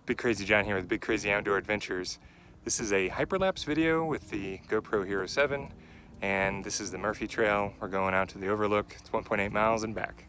Big Crazy John here with Big Crazy Outdoor Adventures. This is a hyperlapse video with the GoPro Hero 7, and this is the Murphy Trail. We're going out to the Overlook. It's 1.8 miles and back.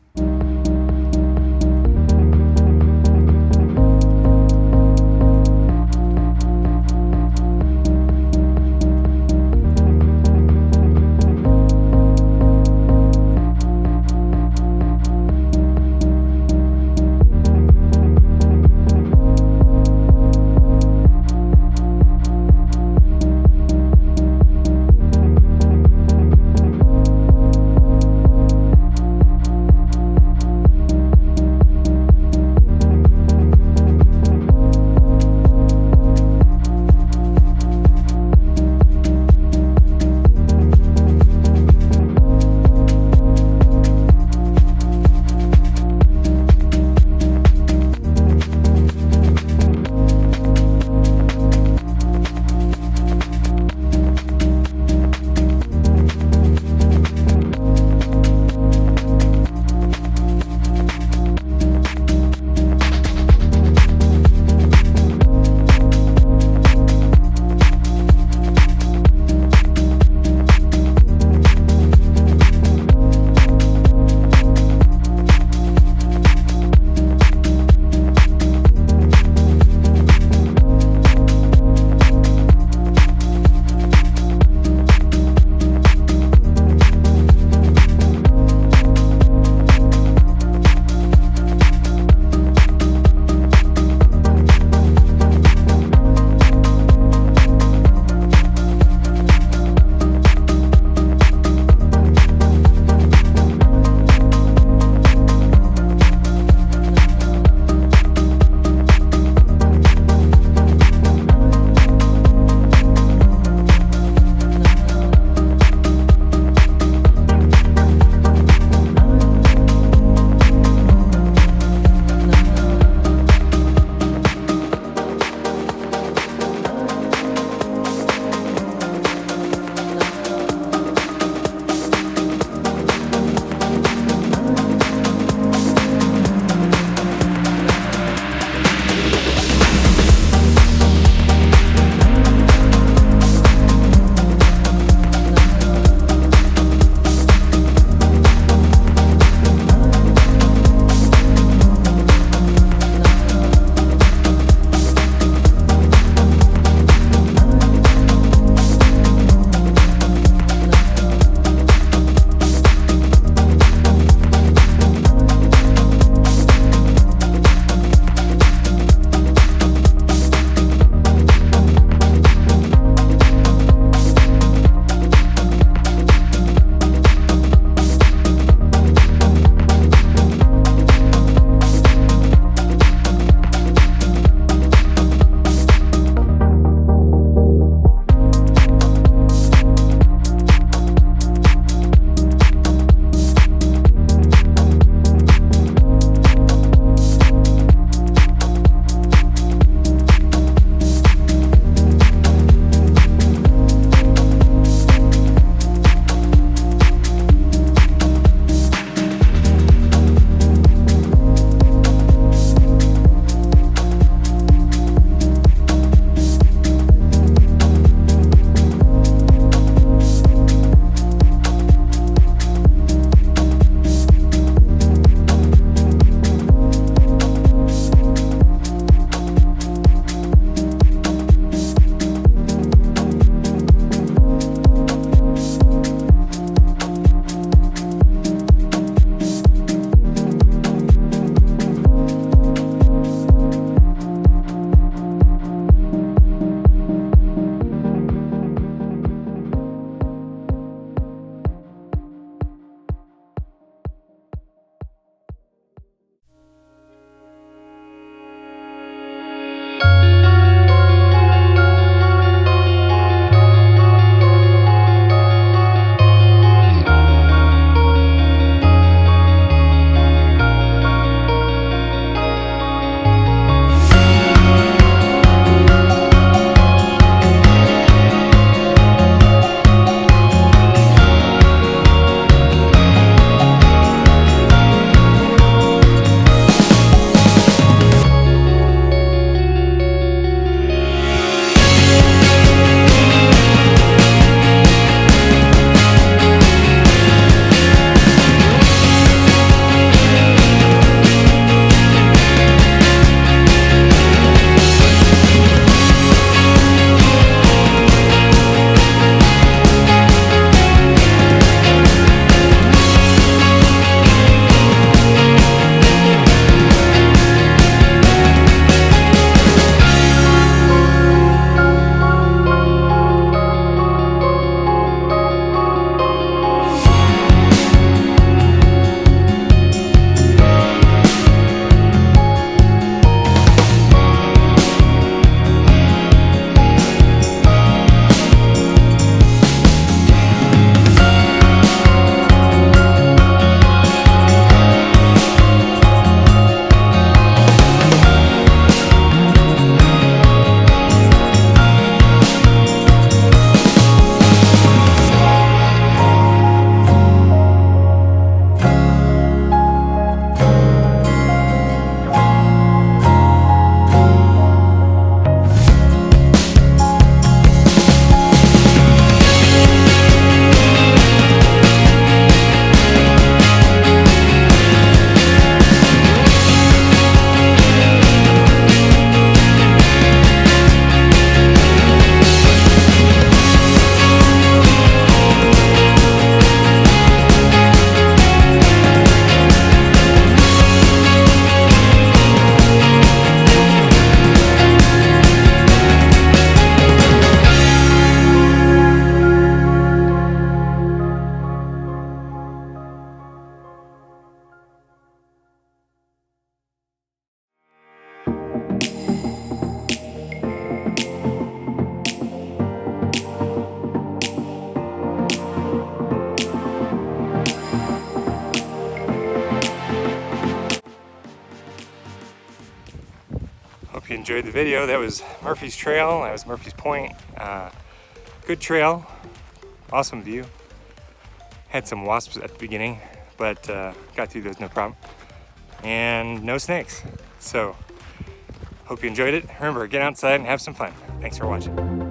you enjoyed the video. That was Murphy's Trail. That was Murphy's Point. Good trail. Awesome view. Had some wasps at the beginning, but got through those no problem. And no snakes. So, hope you enjoyed it. Remember, get outside and have some fun. Thanks for watching.